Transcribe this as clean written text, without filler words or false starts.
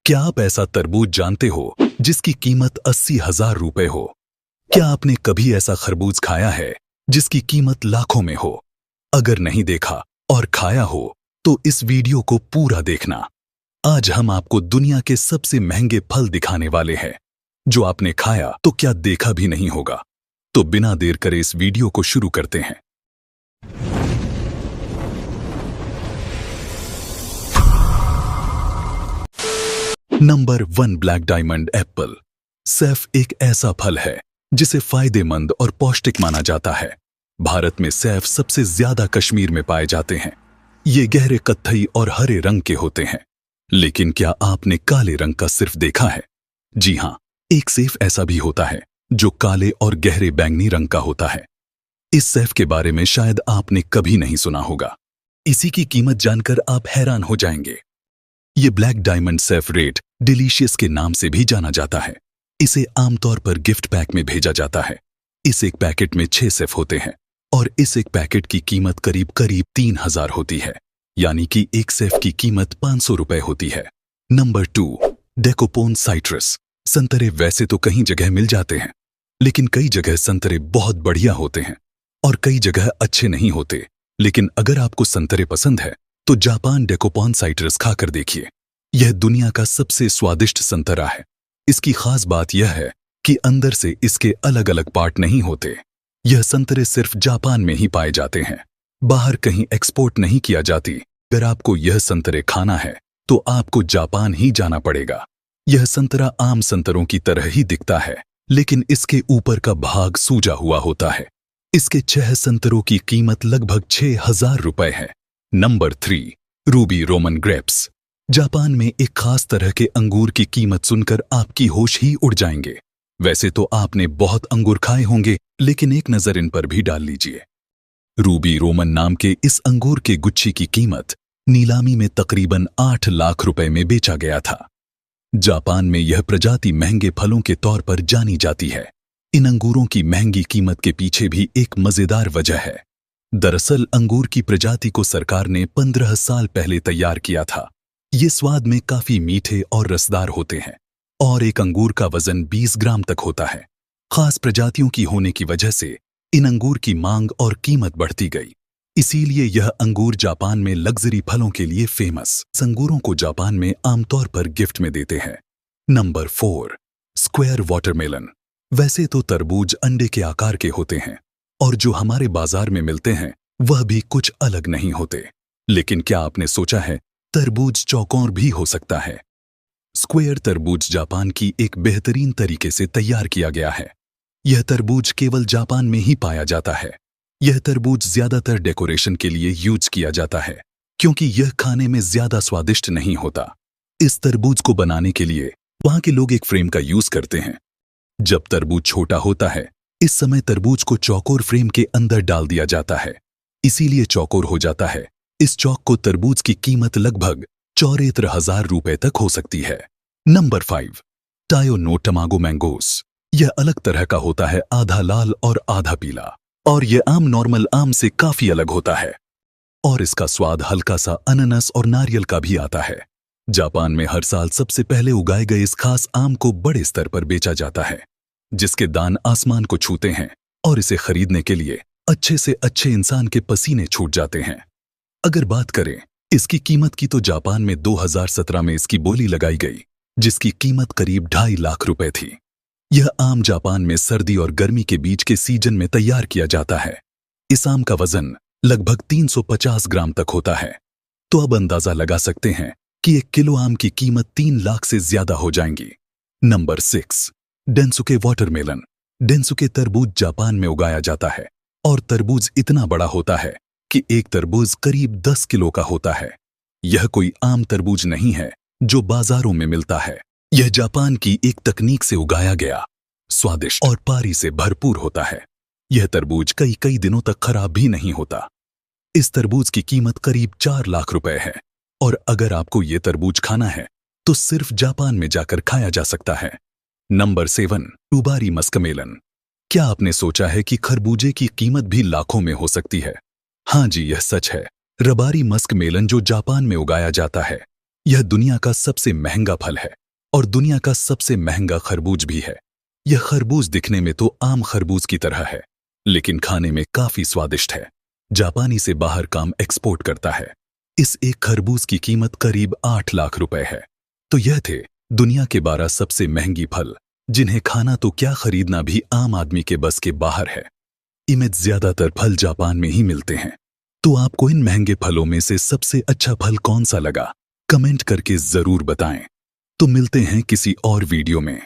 क्या आप ऐसा तरबूज जानते हो जिसकी कीमत 80,000 रुपए हो? क्या आपने कभी ऐसा खरबूज खाया है जिसकी कीमत लाखों में हो? अगर नहीं देखा और खाया हो तो इस वीडियो को पूरा देखना। आज हम आपको दुनिया के सबसे महंगे फल दिखाने वाले हैं जो आपने खाया तो क्या देखा भी नहीं होगा। तो बिना देर करे इस वीडियो को शुरू करते हैं। Number 1, black diamond Apple. Saif एक ऐसा फल है जिसे फायदेमंद और पौष्टिक माना जाता है। भारत में सैफ सबसे ज्यादा कश्मीर में पाए जाते हैं। ये गहरे कत्थई और हरे रंग के होते हैं। लेकिन क्या आपने काले रंग का सिर्फ देखा है? जी हां, एक सैफ ऐसा भी होता है जो काले और गहरे बैंगनी रंग का होता है। इस सैफ के बारे में शायद आपने कभी नहीं सुना होगा। इसी की कीमत जानकर आप हैरान हो जाएंगे। ये black diamond Saif red delicious के नाम से भी जाना जाता है। इसे आमतौर पर गिफ्ट पैक में भेजा जाता है। इस एक पैकेट में 6 सैफ होते हैं और इस एक पैकेट की कीमत करीब 3,000 होती है, यानी कि एक सैफ की कीमत 500 रुपए होती है। Number 2, dekopon citrus. संतरे वैसे तो कहीं जगह मिल जाते हैं, लेकिन कई जगह संतरे बहुत बढ़िया होते हैं और कई जगह अच्छे नहीं होते। लेकिन अगर आपको संतरे पसंद है तो जापान डेकोपोन साइट्रस खाकर देखिए। यह दुनिया का सबसे स्वादिष्ट संतरा है। इसकी खास बात यह है कि अंदर से इसके अलग अलग पार्ट नहीं होते। यह संतरे सिर्फ जापान में ही पाए जाते हैं, बाहर कहीं एक्सपोर्ट नहीं किया जाती। अगर आपको यह संतरे खाना है तो आपको जापान ही जाना पड़ेगा। यह संतरा आम संतरों की तरह ही दिखता है, लेकिन इसके ऊपर का भाग सूजा हुआ होता है। इसके 6 संतरों की कीमत लगभग 6,000 रुपए है। Number 3, Ruby Roman grapes. Japan में एक खास तरह के अंगूर की कीमत सुनकर आपकी होश ही उड़ जाएंगे। वैसे तो आपने बहुत अंगूर खाए होंगे, लेकिन एक नजर इन पर भी डाल लीजिए। रूबी रोमन नाम के इस अंगूर के गुच्छे की कीमत नीलामी में तकरीबन 8 लाख रुपए में बेचा गया था। जापान में यह प्रजाति महंगे फलों के तौर पर जानी जाती है। इन अंगूरों की महंगी कीमत के पीछे भी एक मजेदार वजह है। दरअसल अंगूर की प्रजाति को सरकार ने 15 साल पहले तैयार किया था। ये स्वाद में काफी मीठे और रसदार होते हैं और एक अंगूर का वजन 20 ग्राम तक होता है। खास प्रजातियों की होने की वजह से इन अंगूर की मांग और कीमत बढ़ती गई। इसीलिए यह अंगूर जापान में लग्जरी फलों के लिए फेमस। इस अंगूरों को जापान में आमतौर पर गिफ्ट में देते हैं। Number 4, square watermelon. वैसे तो तरबूज अंडे के आकार के होते हैं और जो हमारे बाजार में मिलते हैं वह भी कुछ अलग नहीं होते। लेकिन क्या आपने सोचा है तरबूज चौकोर भी हो सकता है? स्क्वायर तरबूज जापान की एक बेहतरीन तरीके से तैयार किया गया है। यह तरबूज केवल जापान में ही पाया जाता है। यह तरबूज ज्यादातर डेकोरेशन के लिए यूज किया जाता है क्योंकि यह खाने में ज्यादा स्वादिष्ट नहीं होता। इस तरबूज को बनाने के लिए वहां के लोग एक फ्रेम का यूज करते हैं। जब तरबूज छोटा होता है, इस समय तरबूज को चौकोर फ्रेम के अंदर डाल दिया जाता है, इसीलिए चौकोर हो जाता है। इस चौक को तरबूज की कीमत लगभग 74,000 रुपए तक हो सकती है। Number 5, Taiyo no Tamago mangoes. यह अलग तरह का होता है, आधा लाल और आधा पीला, और यह आम नॉर्मल आम से काफी अलग होता है और इसका स्वाद हल्का सा अनानास और नारियल का भी आता है। जापान में हर साल सबसे पहले उगाए गए इस खास आम को बड़े स्तर पर बेचा जाता है, जिसके दान आसमान को छूते हैं और इसे खरीदने के लिए अच्छे से अच्छे इंसान के पसीने छूट जाते हैं। अगर बात करें इसकी कीमत की तो जापान में 2017 में इसकी बोली लगाई गई, जिसकी कीमत करीब 2.5 लाख रुपए थी। यह आम जापान में सर्दी और गर्मी के बीच के सीजन में तैयार किया जाता है। इस आम का वजन लगभग 350 ग्राम तक होता है। तो अब अंदाजा लगा सकते हैं कि 1 किलो आम की कीमत 3 लाख से ज्यादा हो जाएंगी। Number 6, Densuke watermelon. डेंसुके तरबूज जापान में उगाया जाता है और तरबूज इतना बड़ा होता है कि एक तरबूज करीब 10 किलो का होता है। यह कोई आम तरबूज नहीं है जो बाजारों में मिलता है। यह जापान की एक तकनीक से उगाया गया, स्वादिष्ट और पारी से भरपूर होता है। यह तरबूज कई दिनों तक खराब भी नहीं होता। इस तरबूज की कीमत करीब 4 लाख रुपए है और अगर आपको ये तरबूज खाना है तो सिर्फ जापान में जाकर खाया जा सकता है। Number 7, Yubari muskmelon. क्या आपने सोचा है कि खरबूजे की कीमत भी लाखों में हो सकती है? हाँ जी, यह सच है। रबारी मस्क मेलन जो जापान में उगाया जाता है, यह दुनिया का सबसे महंगा फल है और दुनिया का सबसे महंगा खरबूज भी है। यह खरबूज दिखने में तो आम खरबूज की तरह है, लेकिन खाने में काफी स्वादिष्ट है। जापानी से बाहर काम एक्सपोर्ट करता है। इस एक खरबूज की कीमत करीब 8 लाख रुपए है। तो यह थे दुनिया के 12 सबसे महंगी फल, जिन्हें खाना तो क्या खरीदना भी आम आदमी के बस के बाहर है। इनमें ज्यादातर फल जापान में ही मिलते हैं। तो आपको इन महंगे फलों में से सबसे अच्छा फल कौन सा लगा, कमेंट करके जरूर बताएं। तो मिलते हैं किसी और वीडियो में।